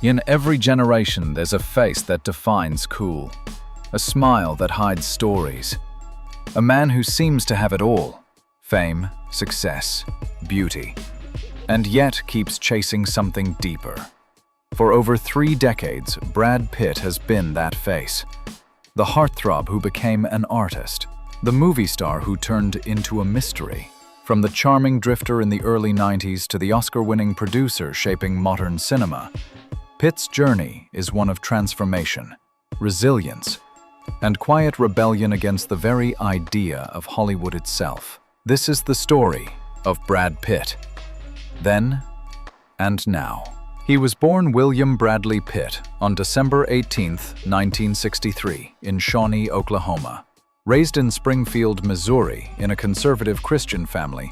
In every generation, there's a face that defines cool, a smile that hides stories, a man who seems to have it all: fame, success, beauty, and yet keeps chasing something deeper. For over 3 decades, Brad Pitt has been that face. The heartthrob who became an artist, the movie star who turned into a mystery. From the charming drifter in the early 90s to the Oscar-winning producer shaping modern cinema, Pitt's journey is one of transformation, resilience, and quiet rebellion against the very idea of Hollywood itself. This is the story of Brad Pitt. Then and now. He was born William Bradley Pitt on December 18, 1963, in Shawnee, Oklahoma. Raised in Springfield, Missouri, in a conservative Christian family,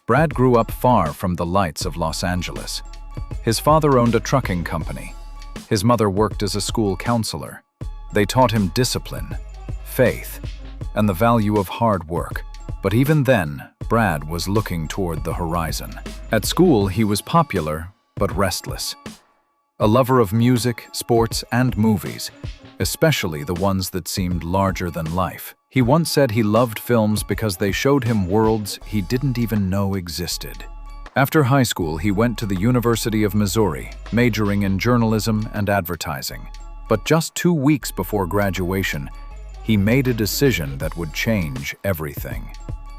Brad grew up far from the lights of Los Angeles. His father owned a trucking company. His mother worked as a school counselor. They taught him discipline, faith, and the value of hard work. But even then, Brad was looking toward the horizon. At school, he was popular, but restless. A lover of music, sports, and movies, especially the ones that seemed larger than life. He once said he loved films because they showed him worlds he didn't even know existed. After high school, he went to the University of Missouri, majoring in journalism and advertising. But just 2 weeks before graduation, he made a decision that would change everything.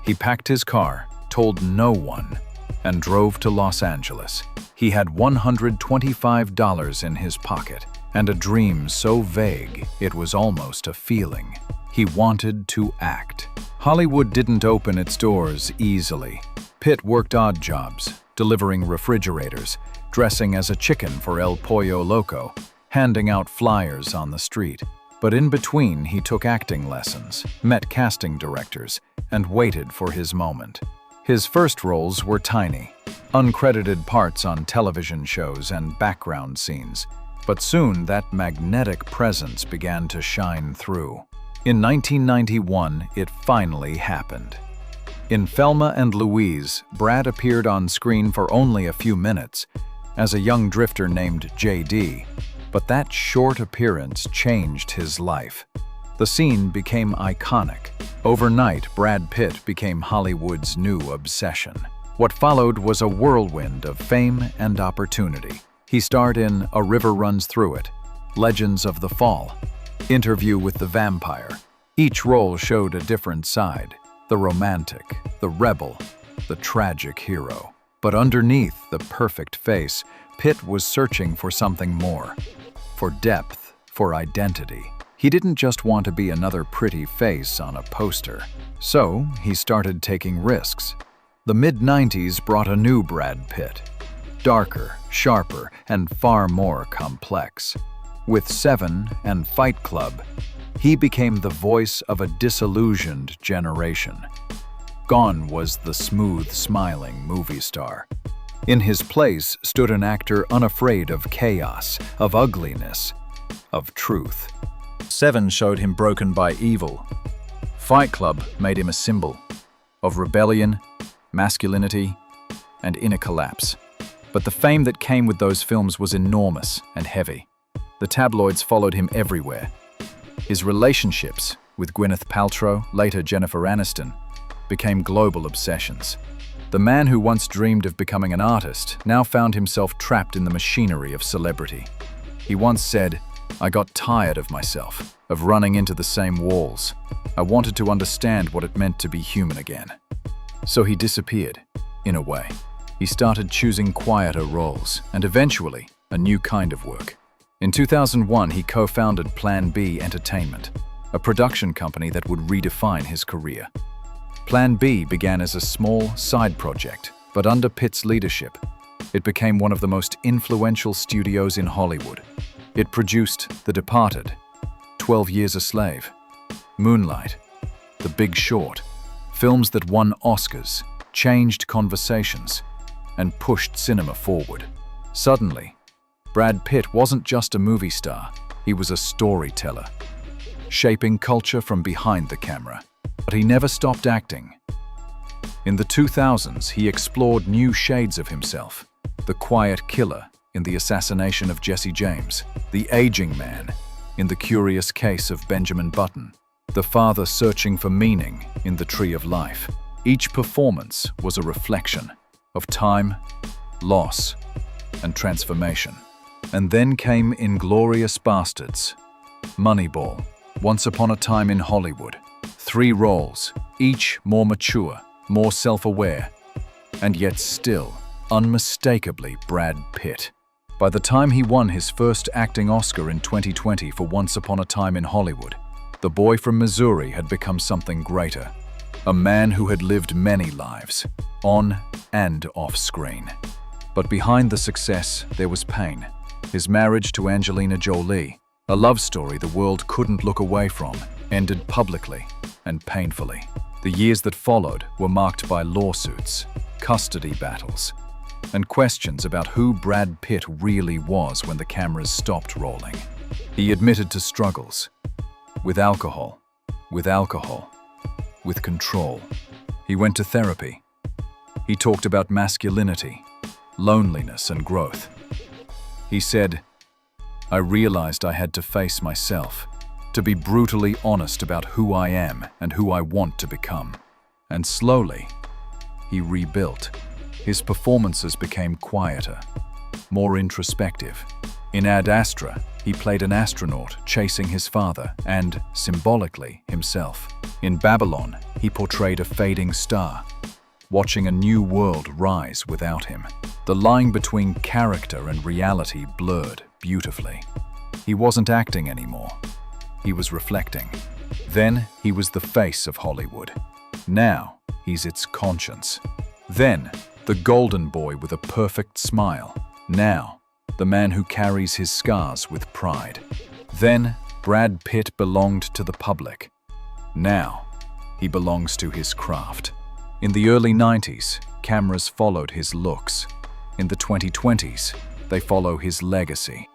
He packed his car, told no one, and drove to Los Angeles. He had $125 in his pocket, and a dream so vague it was almost a feeling. He wanted to act. Hollywood didn't open its doors easily. Pitt worked odd jobs, delivering refrigerators, dressing as a chicken for El Pollo Loco, handing out flyers on the street. But in between, he took acting lessons, met casting directors, and waited for his moment. His first roles were tiny, uncredited parts on television shows and background scenes. But soon, that magnetic presence began to shine through. In 1991, it finally happened. In Thelma Louise, Brad appeared on screen for only a few minutes as a young drifter named JD, but that short appearance changed his life. The scene became iconic. Overnight, Brad Pitt became Hollywood's new obsession. What followed was a whirlwind of fame and opportunity. He starred in A River Runs Through It, Legends of the Fall, Interview with the Vampire. Each role showed a different side: the romantic, the rebel, the tragic hero. But underneath the perfect face, Pitt was searching for something more. For depth, for identity. He didn't just want to be another pretty face on a poster. So he started taking risks. The mid-90s brought a new Brad Pitt. Darker, sharper, and far more complex. With Seven and Fight Club, he became the voice of a disillusioned generation. Gone was the smooth, smiling movie star. In his place stood an actor unafraid of chaos, of ugliness, of truth. Seven showed him broken by evil. Fight Club made him a symbol of rebellion, masculinity, and inner collapse. But the fame that came with those films was enormous and heavy. The tabloids followed him everywhere. His relationships with Gwyneth Paltrow, later Jennifer Aniston, became global obsessions. The man who once dreamed of becoming an artist now found himself trapped in the machinery of celebrity. He once said, "I got tired of myself, of running into the same walls. I wanted to understand what it meant to be human again." So he disappeared, in a way. He started choosing quieter roles, and eventually, a new kind of work. In 2001, he co-founded Plan B Entertainment, a production company that would redefine his career. Plan B began as a small side project, but under Pitt's leadership, it became one of the most influential studios in Hollywood. It produced The Departed, 12 Years a Slave, Moonlight, The Big Short, films that won Oscars, changed conversations, and pushed cinema forward. Suddenly, Brad Pitt wasn't just a movie star, he was a storyteller, shaping culture from behind the camera. But he never stopped acting. In the 2000s, he explored new shades of himself: the quiet killer in The Assassination of Jesse James, the aging man in The Curious Case of Benjamin Button, the father searching for meaning in The Tree of Life. Each performance was a reflection of time, loss, and transformation. And then came Inglourious Bastards, Moneyball, Once Upon a Time in Hollywood. 3 roles, each more mature, more self-aware, and yet still unmistakably Brad Pitt. By the time he won his first acting Oscar in 2020 for Once Upon a Time in Hollywood, the boy from Missouri had become something greater. A man who had lived many lives, on and off screen. But behind the success, there was pain. His marriage to Angelina Jolie, a love story the world couldn't look away from, ended publicly and painfully. The years that followed were marked by lawsuits, custody battles, and questions about who Brad Pitt really was when the cameras stopped rolling. He admitted to struggles with alcohol, with control. He went to therapy. He talked about masculinity, loneliness, and growth. He said, "I realized I had to face myself, to be brutally honest about who I am and who I want to become." And slowly, he rebuilt. His performances became quieter, more introspective. In Ad Astra, he played an astronaut chasing his father and, symbolically, himself. In Babylon, he portrayed a fading star, watching a new world rise without him. The line between character and reality blurred beautifully. He wasn't acting anymore. He was reflecting. Then he was the face of Hollywood. Now he's its conscience. Then the golden boy with a perfect smile. Now the man who carries his scars with pride. Then Brad Pitt belonged to the public. Now he belongs to his craft. In the early 90s, cameras followed his looks. In the 2020s, they follow his legacy.